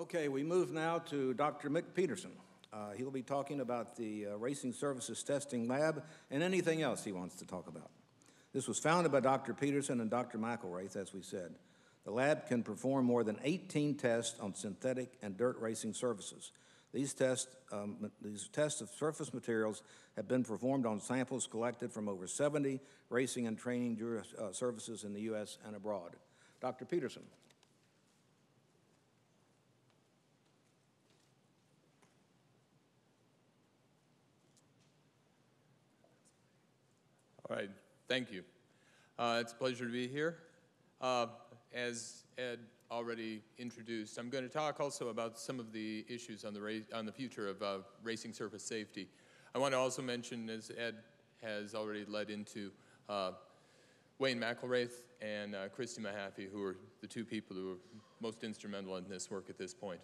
Okay, we move now to Dr. Mick Peterson. He'll be talking about the Racing Services Testing Lab and anything else he wants to talk about. This was founded by Dr. Peterson and Dr. McIlwraith, as we said. The lab can perform more than 18 tests on synthetic and dirt racing surfaces. These tests of surface materials have been performed on samples collected from over 70 racing and training surfaces in the U.S. and abroad. Dr. Peterson. All right, thank you. It's a pleasure to be here. As Ed already introduced, I'm going to talk also about some of the issues on the future of racing surface safety. I want to also mention, as Ed has already led into, Wayne McIlwraith and Christy Mahaffey, who are the two people who are most instrumental in this work at this point.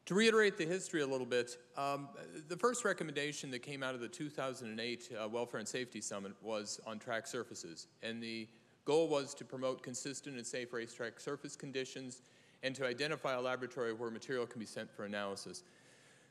To reiterate the history a little bit, the first recommendation that came out of the 2008 Welfare and Safety Summit was on track surfaces, and the goal was to promote consistent and safe racetrack surface conditions and to identify a laboratory where material can be sent for analysis.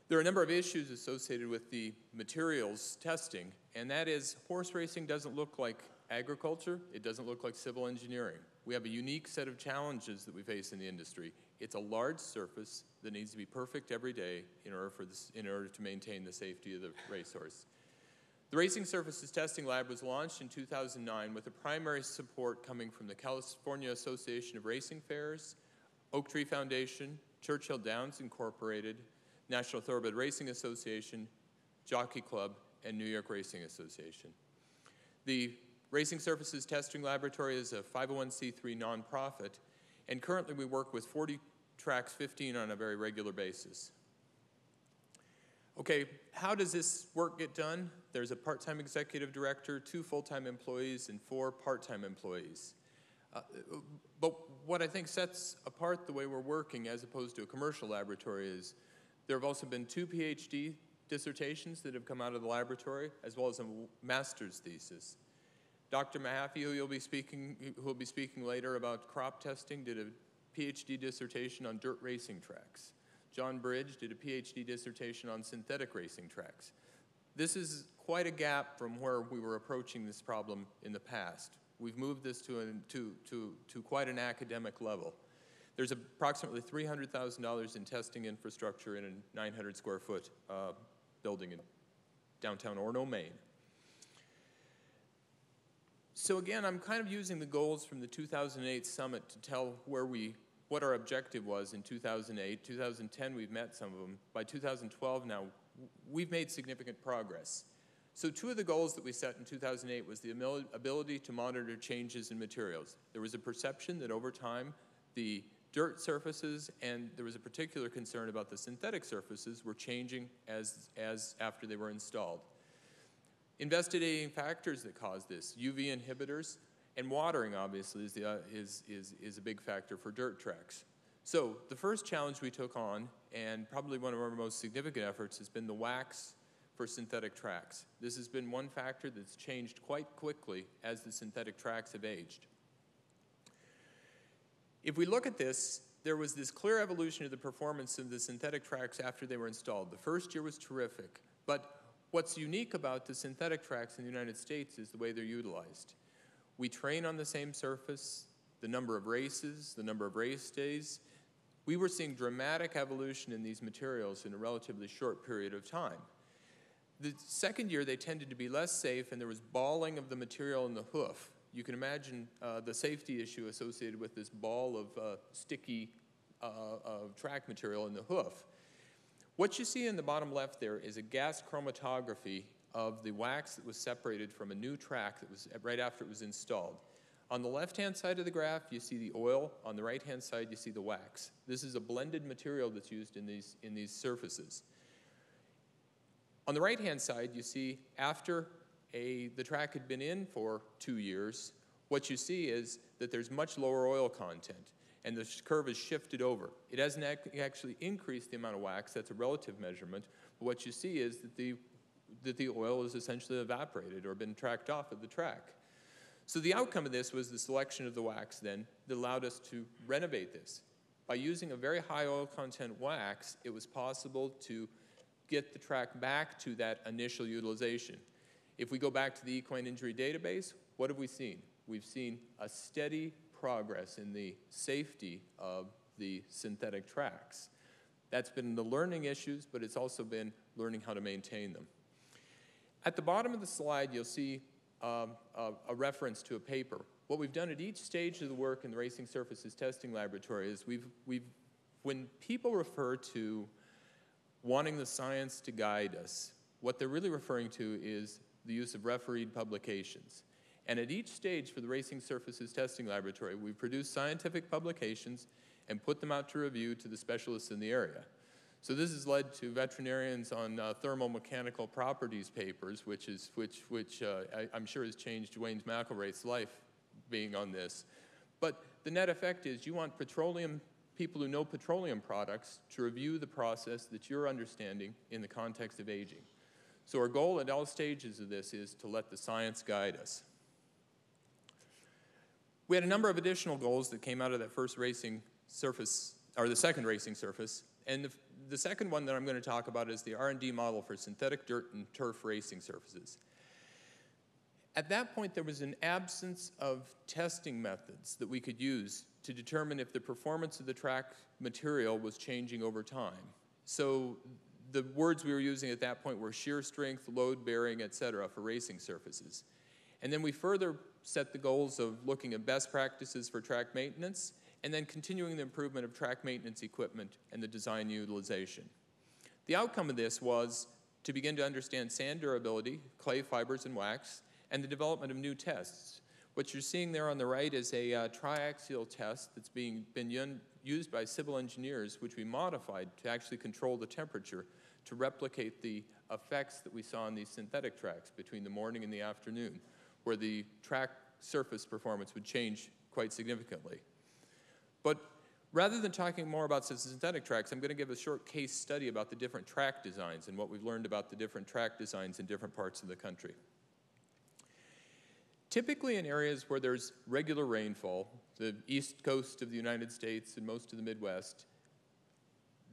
There are a number of issues associated with the materials testing, and that is horse racing doesn't look like agriculture, it doesn't look like civil engineering. We have a unique set of challenges that we face in the industry. It's a large surface that needs to be perfect every day in order to maintain the safety of the racehorse. The Racing Surfaces Testing Lab was launched in 2009 with a primary support coming from the California Association of Racing Fairs, Oak Tree Foundation, Churchill Downs Incorporated, National Thoroughbred Racing Association, Jockey Club, and New York Racing Association. The Racing Surfaces Testing Laboratory is a 501c3 nonprofit, and currently we work with 40 tracks, 15 on a very regular basis. Okay, how does this work get done? There's a part-time executive director, 2 full-time employees, and 4 part-time employees. But what I think sets apart the way we're working as opposed to a commercial laboratory is there have also been 2 PhD dissertations that have come out of the laboratory, as well as a master's thesis. Dr. Mahaffey, who will be speaking later about crop testing, did a PhD dissertation on dirt racing tracks. John Bridge did a PhD dissertation on synthetic racing tracks. This is quite a gap from where we were approaching this problem in the past. We've moved this to quite an academic level. There's approximately $300,000 in testing infrastructure in a 900 square foot building in downtown Orono, Maine. So again, I'm kind of using the goals from the 2008 summit to tell what our objective was in 2008. 2010, we've met some of them. By 2012 now, we've made significant progress. So 2 of the goals that we set in 2008 was the ability to monitor changes in materials. There was a perception that over time, the dirt surfaces, and there was a particular concern about the synthetic surfaces, were changing as after they were installed. Investigating factors that cause this, UV inhibitors, and watering obviously is a big factor for dirt tracks. So the first challenge we took on, and probably one of our most significant efforts, has been the wax for synthetic tracks. This has been one factor that's changed quite quickly as the synthetic tracks have aged. If we look at this, there was this clear evolution of the performance of the synthetic tracks after they were installed. The first year was terrific, but what's unique about the synthetic tracks in the United States is the way they're utilized. We train on the same surface, the number of races, the number of race days. We were seeing dramatic evolution in these materials in a relatively short period of time. The second year, they tended to be less safe, and there was balling of the material in the hoof. You can imagine the safety issue associated with this ball of sticky track material in the hoof. What you see in the bottom left there is a gas chromatography of the wax that was separated from a new track that was right after it was installed. On the left-hand side of the graph, you see the oil. On the right-hand side, you see the wax. This is a blended material that's used in these surfaces. On the right-hand side, you see after the track had been in for 2 years, what you see is that there's much lower oil content, and the curve is shifted over. It hasn't actually increased the amount of wax. That's a relative measurement. But what you see is that the oil is essentially evaporated or been tracked off of the track. So the outcome of this was the selection of the wax then that allowed us to renovate this. by using a very high oil content wax, it was possible to get the track back to that initial utilization. If we go back to the equine injury database, what have we seen? We've seen a steady progress in the safety of the synthetic tracks. That's been the learning issues, but it's also been learning how to maintain them. At the bottom of the slide, you'll see a reference to a paper. What we've done at each stage of the work in the Racing Surfaces Testing Laboratory is when people refer to wanting the science to guide us, what they're really referring to is the use of refereed publications. And at each stage for the Racing Surfaces Testing Laboratory, we produce scientific publications and put them out to review to the specialists in the area. So this has led to veterinarians on thermal mechanical properties papers, which I'm sure has changed Wayne McIlwraith's life being on this. But the net effect is you want people who know petroleum products to review the process that you're understanding in the context of aging. So our goal at all stages of this is to let the science guide us. We had a number of additional goals that came out of that first racing surface, or the second racing surface. And the second one that I'm going to talk about is the R&D model for synthetic dirt and turf racing surfaces. At that point, there was an absence of testing methods that we could use to determine if the performance of the track material was changing over time. So the words we were using at that point were shear strength, load bearing, et cetera, for racing surfaces. And then we further set the goals of looking at best practices for track maintenance and then continuing the improvement of track maintenance equipment and the design utilization. The outcome of this was to begin to understand sand durability, clay fibers and wax, and the development of new tests. What you're seeing there on the right is a triaxial test that's been used by civil engineers, which we modified to actually control the temperature to replicate the effects that we saw in these synthetic tracks between the morning and the afternoon, where the track surface performance would change quite significantly. But rather than talking more about synthetic tracks, I'm going to give a short case study about the different track designs and what we've learned about the different track designs in different parts of the country. Typically in areas where there's regular rainfall, the east coast of the United States and most of the Midwest,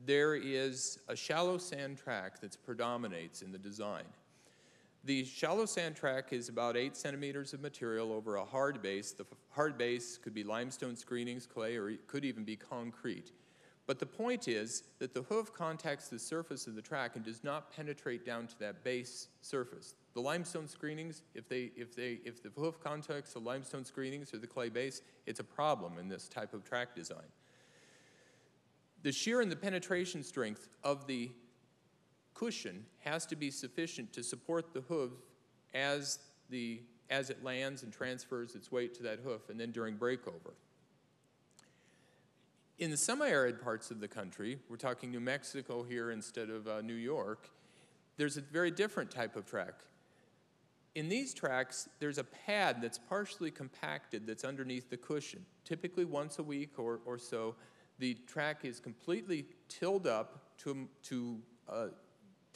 there is a shallow sand track that predominates in the design. The shallow sand track is about 8 centimeters of material over a hard base. The hard base could be limestone screenings, clay, or it could even be concrete. But the point is that the hoof contacts the surface of the track and does not penetrate down to that base surface. The limestone screenings, if the hoof contacts the limestone screenings or the clay base, it's a problem in this type of track design. The shear and the penetration strength of the cushion has to be sufficient to support the hoof as it lands and transfers its weight to that hoof and then during breakover. In the semi-arid parts of the country, we're talking New Mexico here instead of New York, there's a very different type of track. In these tracks, there's a pad that's partially compacted that's underneath the cushion. Typically once a week or so, the track is completely tilled up to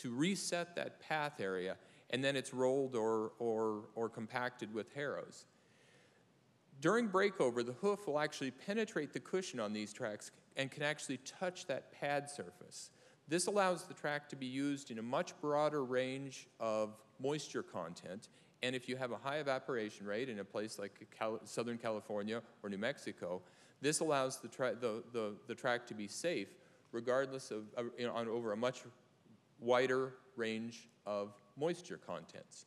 reset that path area, and then it's rolled or compacted with harrows. During breakover, the hoof will actually penetrate the cushion on these tracks and can actually touch that pad surface. This allows the track to be used in a much broader range of moisture content, and if you have a high evaporation rate in a place like Southern California or New Mexico, this allows the track to be safe regardless of, over a much wider range of moisture contents.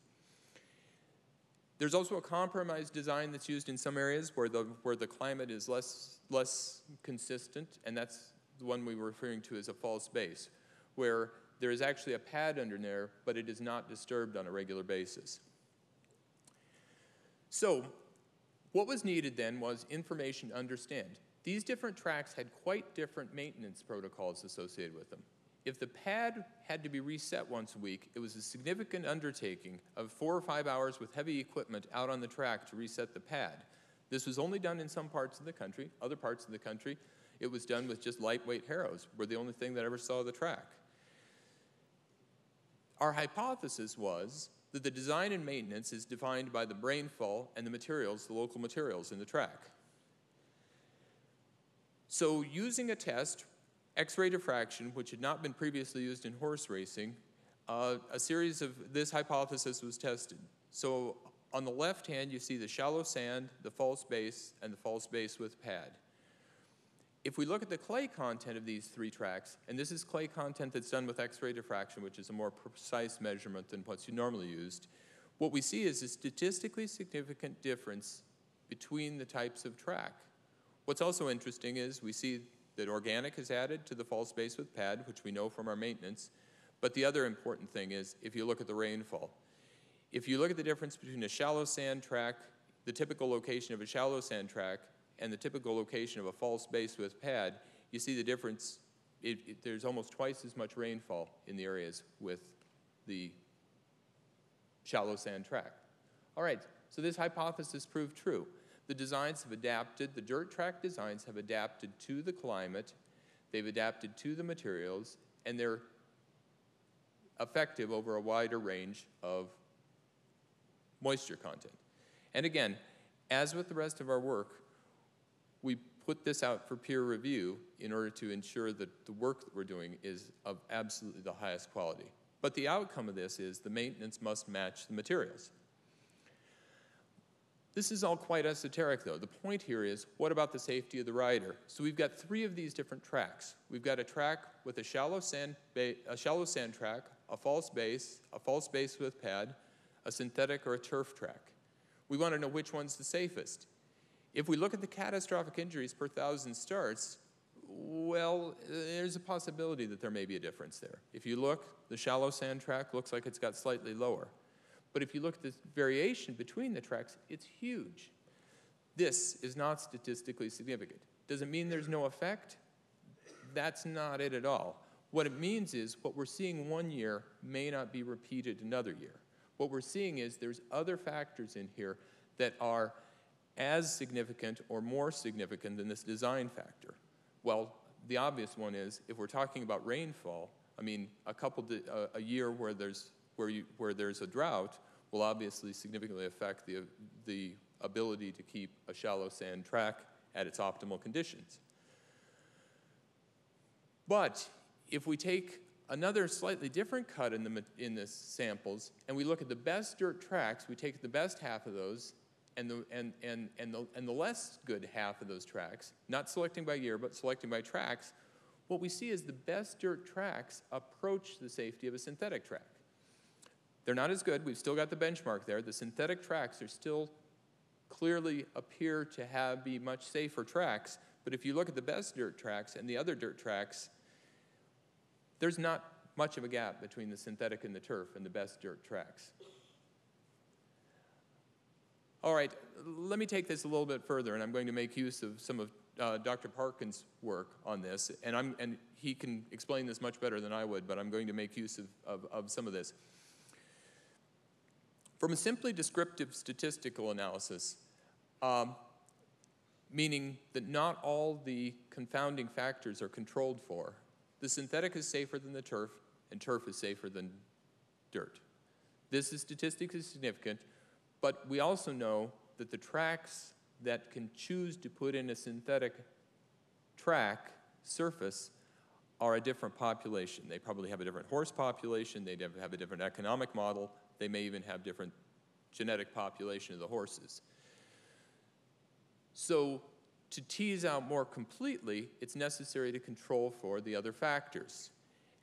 There's also a compromised design that's used in some areas where the climate is less consistent, and that's the one we were referring to as a false base, where there is actually a pad under there, but it is not disturbed on a regular basis. So what was needed then was information to understand. These different tracks had quite different maintenance protocols associated with them. If the pad had to be reset once a week, it was a significant undertaking of 4 or 5 hours with heavy equipment out on the track to reset the pad. This was only done in some parts of the country. Other parts of the country, it was done with just lightweight harrows, were the only thing that ever saw the track. Our hypothesis was that the design and maintenance is defined by the rainfall and the materials, the local materials in the track. So using a test, X-ray diffraction, which had not been previously used in horse racing, a series of this hypothesis was tested. So on the left hand, you see the shallow sand, the false base, and the false base with pad. If we look at the clay content of these three tracks, and this is clay content that's done with X-ray diffraction, which is a more precise measurement than what's normally used, what we see is a statistically significant difference between the types of track. What's also interesting is we see that organic is added to the false base with pad, which we know from our maintenance, but the other important thing is if you look at the rainfall. If you look at the difference between a shallow sand track, the typical location of a shallow sand track, and the typical location of a false base with pad, you see the difference. There's almost twice as much rainfall in the areas with the shallow sand track. All right, so this hypothesis proved true. The designs have adapted, the dirt track designs have adapted to the climate, they've adapted to the materials, and they're effective over a wider range of moisture content. And again, as with the rest of our work, we put this out for peer review in order to ensure that the work that we're doing is of absolutely the highest quality. But the outcome of this is the maintenance must match the materials. This is all quite esoteric, though. The point here is, what about the safety of the rider? So we've got three of these different tracks. We've got a track with a shallow sand track, a false base with pad, a synthetic or a turf track. We want to know which one's the safest. If we look at the catastrophic injuries per 1,000 starts, well, there's a possibility that there may be a difference there. If you look, the shallow sand track looks like it's got slightly lower. But if you look at the variation between the tracks, it's huge. This is not statistically significant. Does it mean there's no effect? That's not it at all. What it means is what we're seeing one year may not be repeated another year. What we're seeing is there's other factors in here that are as significant or more significant than this design factor. Well, the obvious one is if we're talking about rainfall, I mean, a year where there's a drought will obviously significantly affect the ability to keep a shallow sand track at its optimal conditions. But if we take another slightly different cut in the samples and we look at the best dirt tracks, we take the best half of those and the less good half of those tracks, not selecting by year, but selecting by tracks, what we see is the best dirt tracks approach the safety of a synthetic track. They're not as good. We've still got the benchmark there. The synthetic tracks are still clearly appear to be much safer tracks, but if you look at the best dirt tracks and the other dirt tracks, there's not much of a gap between the synthetic and the turf and the best dirt tracks. All right, let me take this a little bit further, and I'm going to make use of some of Dr. Parkin's work on this, and he can explain this much better than I would, but I'm going to make use of some of this. From a simply descriptive statistical analysis, meaning that not all the confounding factors are controlled for, the synthetic is safer than the turf, and turf is safer than dirt. This is statistically significant, but we also know that the tracks that can choose to put in a synthetic track surface are a different population. They probably have a different horse population, they have a different economic model, they may even have different genetic population of the horses. So to tease out more completely, it's necessary to control for the other factors.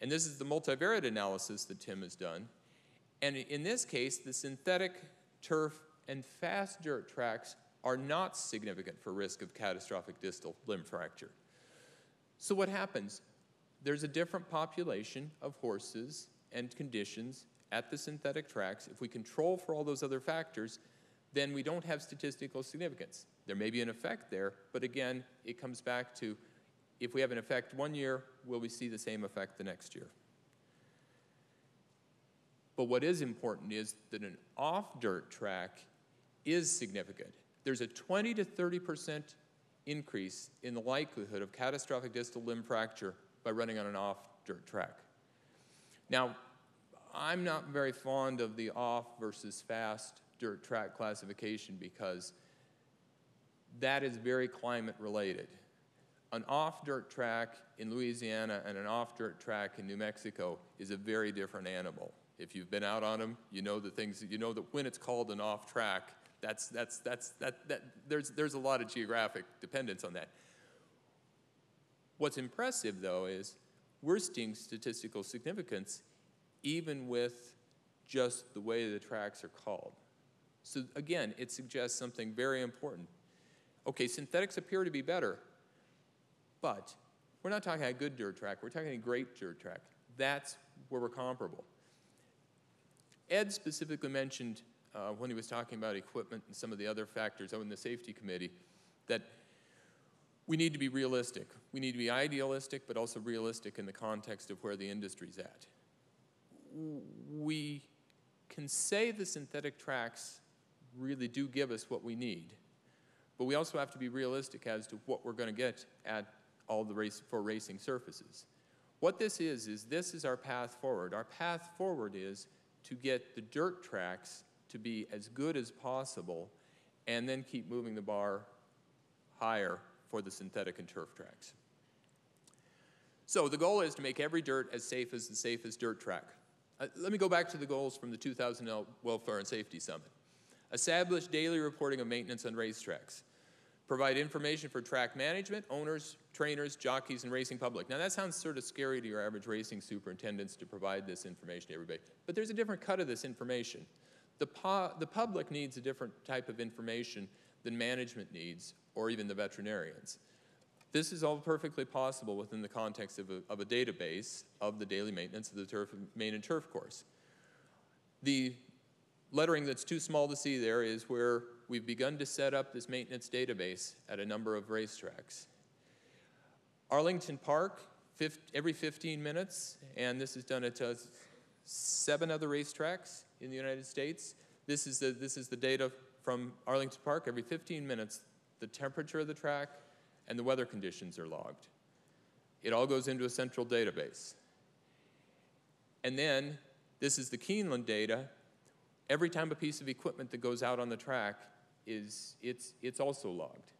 And this is the multivariate analysis that Tim has done. And in this case, the synthetic, turf, and fast dirt tracks are not significant for risk of catastrophic distal limb fracture. So what happens? There's a different population of horses and conditions at the synthetic tracks. If we control for all those other factors, then we don't have statistical significance. There may be an effect there, but again, it comes back to if we have an effect one year, will we see the same effect the next year? But what is important is that an off-dirt track is significant. There's a 20 to 30% increase in the likelihood of catastrophic distal limb fracture by running on an off-dirt track. Now, I'm not very fond of the off versus fast dirt track classification because that is very climate related. an off-dirt track in Louisiana and an off-dirt track in New Mexico is a very different animal. If you've been out on them, you know the things, you know that when it's called an off-track, there's a lot of geographic dependence on that. What's impressive, though, is we're seeing statistical significance even with just the way the tracks are called. So again, it suggests something very important. Okay, synthetics appear to be better, but we're not talking a good dirt track, we're talking a great dirt track. That's where we're comparable. Ed specifically mentioned when he was talking about equipment and some of the other factors out in the safety committee that we need to be realistic. We need to be idealistic, but also realistic in the context of where the industry's at. We can say the synthetic tracks really do give us what we need, but we also have to be realistic as to what we're going to get at all the racing surfaces. What this is our path forward. Our path forward is to get the dirt tracks to be as good as possible and then keep moving the bar higher for the synthetic and turf tracks. So the goal is to make every dirt as safe as the safest dirt track. Let me go back to the goals from the 2000 Welfare and Safety Summit. Establish daily reporting of maintenance on racetracks. Provide information for track management, owners, trainers, jockeys, and racing public. Now that sounds sort of scary to your average racing superintendents to provide this information to everybody, but there's a different cut of this information. The public needs a different type of information than management needs, or even the veterinarians. This is all perfectly possible within the context of a database of the daily maintenance of the main and turf course. The lettering that's too small to see there is where we've begun to set up this maintenance database at a number of racetracks. Arlington Park, every 15 minutes, and this is done at 7 other racetracks in the United States. This is the data from Arlington Park. Every 15 minutes, the temperature of the track and the weather conditions are logged. It all goes into a central database. And then, this is the Keeneland data. Every time a piece of equipment that goes out on the track it's also logged.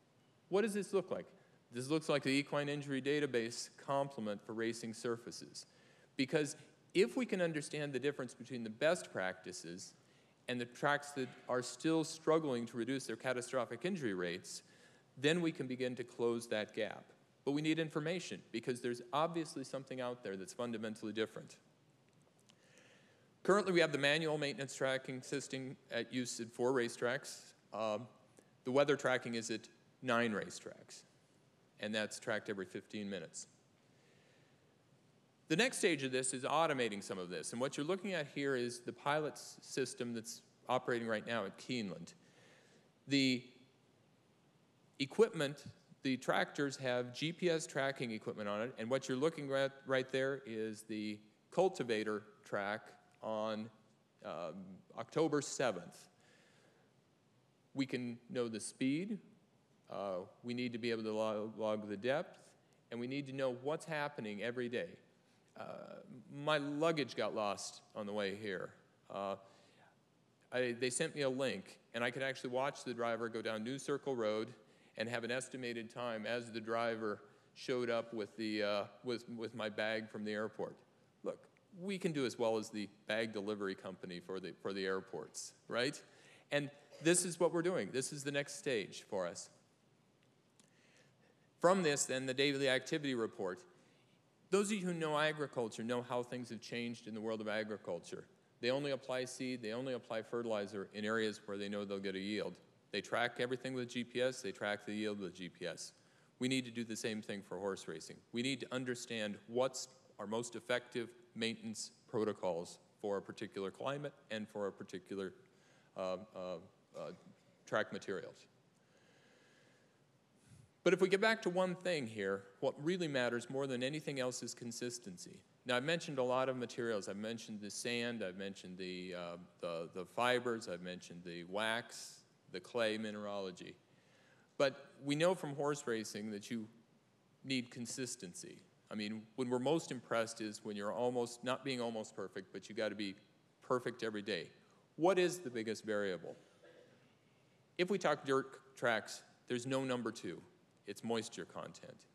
What does this look like? This looks like the equine injury database complement for racing surfaces. Because if we can understand the difference between the best practices and the tracks that are still struggling to reduce their catastrophic injury rates, then we can begin to close that gap. But we need information because there's obviously something out there that's fundamentally different. Currently, we have the manual maintenance tracking system at use at 4 racetracks. The weather tracking is at 9 racetracks, and that's tracked every 15 minutes. The next stage of this is automating some of this, and what you're looking at here is the pilot system that's operating right now at Keeneland. The equipment, the tractors have GPS tracking equipment on it, and what you're looking at right there is the cultivator track on October 7th. We can know the speed, we need to be able to log the depth, and we need to know what's happening every day. My luggage got lost on the way here. They sent me a link, and I could actually watch the driver go down New Circle Road and have an estimated time as the driver showed up with my bag from the airport. Look, we can do as well as the bag delivery company for the airports, right? And this is what we're doing. This is the next stage for us. From this, then, the daily activity report. Those of you who know agriculture know how things have changed in the world of agriculture. They only apply seed, they only apply fertilizer in areas where they know they'll get a yield. They track everything with GPS, they track the yield with GPS. We need to do the same thing for horse racing. We need to understand what's our most effective maintenance protocols for a particular climate and for a particular track materials. But if we get back to one thing here, what really matters more than anything else is consistency. Now, I've mentioned a lot of materials. I've mentioned the sand, I've mentioned the fibers, I've mentioned the wax, the clay mineralogy. But we know from horse racing that you need consistency. I mean, when we're most impressed is when you're not being almost perfect, but you got to be perfect every day. What is the biggest variable? If we talk dirt tracks, there's no number 2. It's moisture content.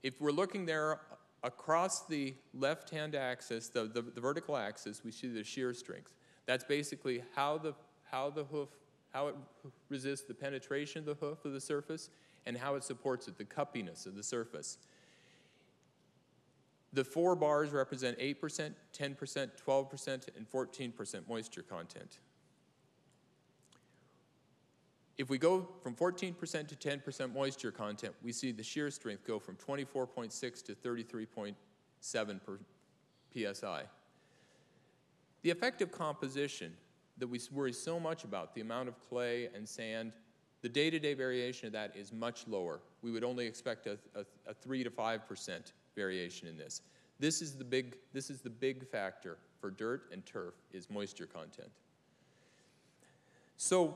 If we're looking there across the left-hand axis, the vertical axis, we see the shear strength. That's basically how it resists the penetration of the hoof of the surface and how it supports it, the cuppiness of the surface. The 4 bars represent 8%, 10%, 12%, and 14% moisture content. If we go from 14% to 10% moisture content, we see the shear strength go from 24.6 to 33.7 per psi. The effective composition that we worry so much about, the amount of clay and sand, the day-to-day variation of that is much lower. We would only expect a 3 to 5% variation in this. This is the big factor for dirt and turf, is moisture content. So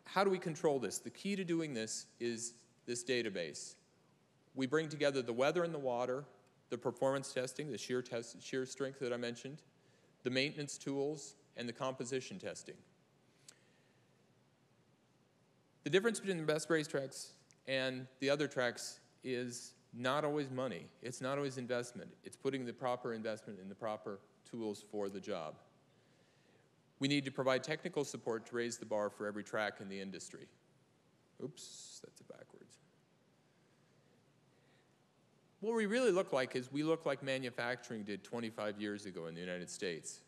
how do we control this? The key to doing this is this database. We bring together the weather and the water, the performance testing, the shear strength that I mentioned, the maintenance tools, and the composition testing. The difference between the best racetracks and the other tracks is not always money. It's not always investment. It's putting the proper investment in the proper tools for the job. We need to provide technical support to raise the bar for every track in the industry. Oops, that's backwards. What we really look like is we look like manufacturing did 25 years ago in the United States.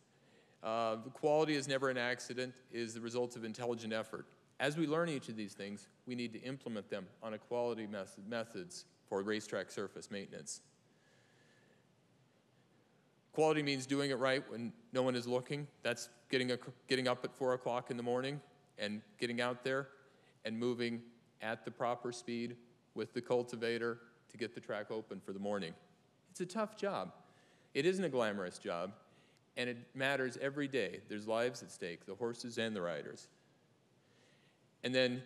The quality is never an accident, it is the result of intelligent effort. As we learn each of these things, we need to implement them on a quality methods for racetrack surface maintenance. Quality means doing it right when no one is looking. That's getting up at 4 o'clock in the morning and getting out there and moving at the proper speed with the cultivator to get the track open for the morning. It's a tough job. It isn't a glamorous job, and it matters every day. There's lives at stake, the horses and the riders. And then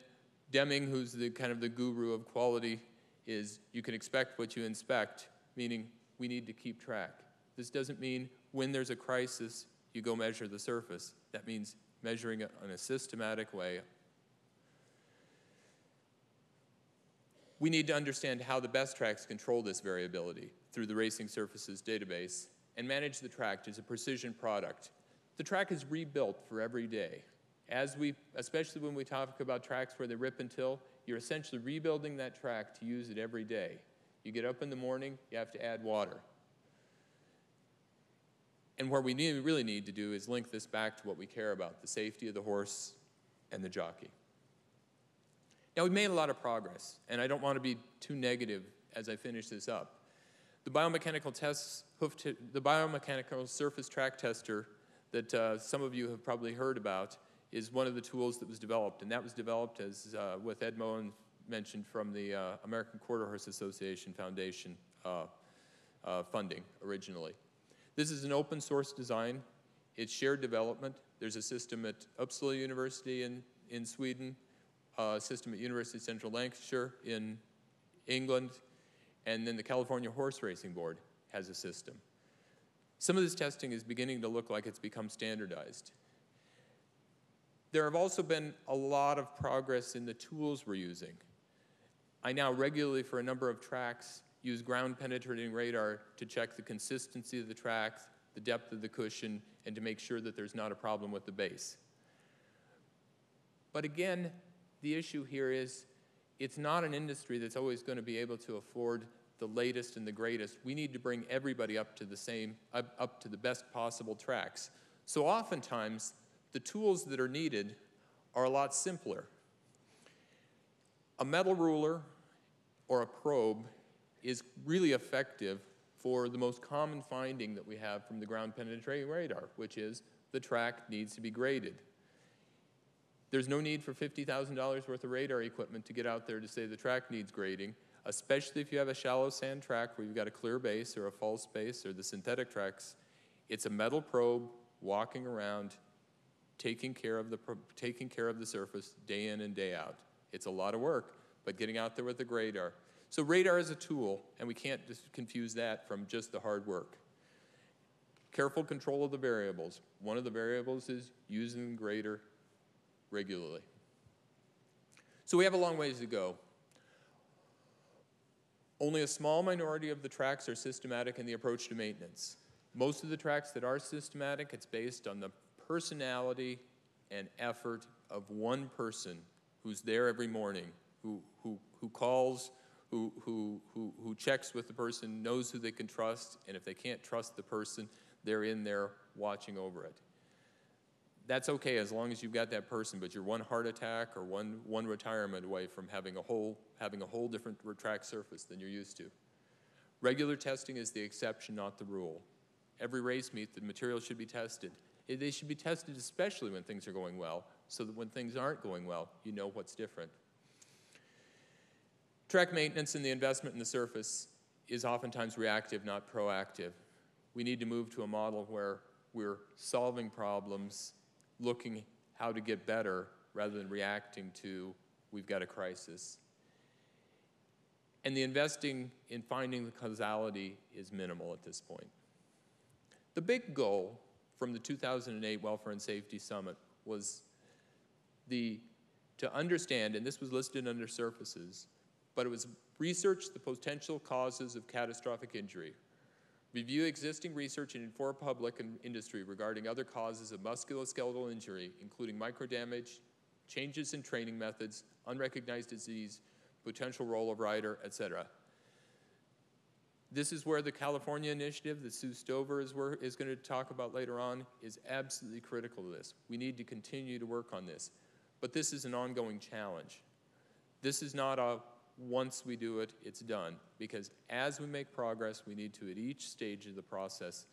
Deming, who's the kind of the guru of quality, is you can expect what you inspect, meaning we need to keep track. This doesn't mean when there's a crisis, you go measure the surface. That means measuring it in a systematic way. We need to understand how the best tracks control this variability through the Racing Surfaces database and manage the track as a precision product. The track is rebuilt for every day. Especially when we talk about tracks where they rip and till, you're essentially rebuilding that track to use it every day. You get up in the morning, you have to add water. And what we really need to do is link this back to what we care about, the safety of the horse and the jockey. Now, we've made a lot of progress, and I don't want to be too negative as I finish this up. The biomechanical the biomechanical surface track tester that some of you have probably heard about is one of the tools that was developed, and that was developed as with Ed Moen mentioned from the American Quarter Horse Association Foundation funding originally. This is an open source design. It's shared development. There's a system at Uppsala University in Sweden, a system at University of Central Lancashire in England, and then the California Horse Racing Board has a system. Some of this testing is beginning to look like it's become standardized. There have also been a lot of progress in the tools we're using. I now regularly, for a number of tracks, use ground-penetrating radar to check the consistency of the track, the depth of the cushion, and to make sure that there's not a problem with the base. But again, the issue here is it's not an industry that's always going to be able to afford the latest and the greatest. We need to bring everybody up to the best possible tracks. So oftentimes, the tools that are needed are a lot simpler. A metal ruler or a probe is really effective for the most common finding that we have from the ground penetrating radar, which is the track needs to be graded. There's no need for $50,000 worth of radar equipment to get out there to say the track needs grading, especially if you have a shallow sand track where you've got a clear base or a false base or the synthetic tracks. It's a metal probe walking around, taking care of the surface day in and day out. It's a lot of work, but getting out there with the radar. So radar is a tool, and we can't just confuse that from just the hard work. Careful control of the variables. One of the variables is using the grader regularly. So we have a long ways to go. Only a small minority of the tracks are systematic in the approach to maintenance. Most of the tracks that are systematic, it's based on the personality and effort of one person who's there every morning, who calls, who checks with the person, knows who they can trust, and if they can't trust the person, they're in there watching over it. That's okay as long as you've got that person, but you're one heart attack or one retirement away from having a whole different track surface than you're used to. Regular testing is the exception, not the rule. Every race meet, the materials should be tested. They should be tested especially when things are going well, so that when things aren't going well, you know what's different. Track maintenance and the investment in the surface is oftentimes reactive, not proactive. We need to move to a model where we're solving problems, looking how to get better, rather than reacting to, we've got a crisis. And the investing in finding the causality is minimal at this point. The big goal from the 2008 Welfare and Safety Summit was to understand, and this was listed under surfaces, but it was research the potential causes of catastrophic injury, review existing research and inform public and industry regarding other causes of musculoskeletal injury, including microdamage, changes in training methods, unrecognized disease, potential role of rider, etc. This is where the California initiative that Sue Stover is going to talk about later on is absolutely critical to this. We need to continue to work on this. But this is an ongoing challenge. This is not a once we do it, it's done. Because as we make progress, we need to, at each stage of the process,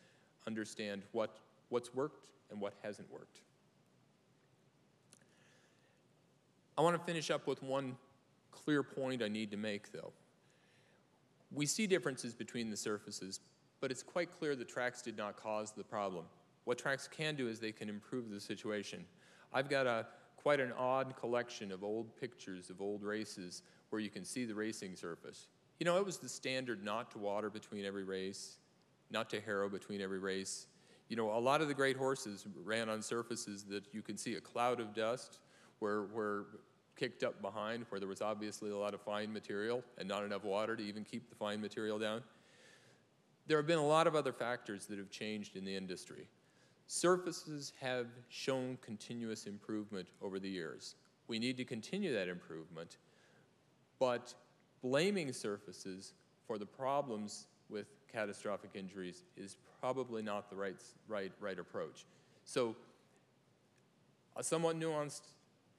understand what's worked and what hasn't worked. I want to finish up with one clear point I need to make, though. We see differences between the surfaces, but it's quite clear the tracks did not cause the problem. What tracks can do is they can improve the situation. I've got quite an odd collection of old pictures of old races where you can see the racing surface. You know, it was the standard not to water between every race, not to harrow between every race. You know, a lot of the great horses ran on surfaces that you can see a cloud of dust where kicked up behind, where there was obviously a lot of fine material and not enough water to even keep the fine material down. There have been a lot of other factors that have changed in the industry. Surfaces have shown continuous improvement over the years. We need to continue that improvement, but blaming surfaces for the problems with catastrophic injuries is probably not the right approach. So a somewhat nuanced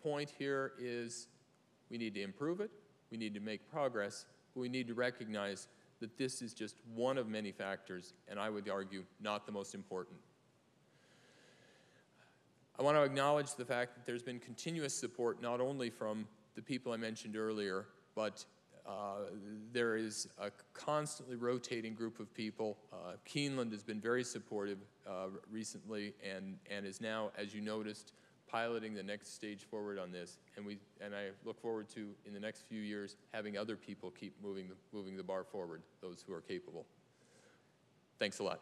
point here is we need to improve it, we need to make progress, but we need to recognize that this is just one of many factors, and I would argue not the most important. I want to acknowledge the fact that there's been continuous support not only from the people I mentioned earlier, but there is a constantly rotating group of people. Keeneland has been very supportive recently and is now, as you noticed, piloting the next stage forward on this. And I look forward to, in the next few years, having other people keep moving the bar forward, those who are capable. Thanks a lot.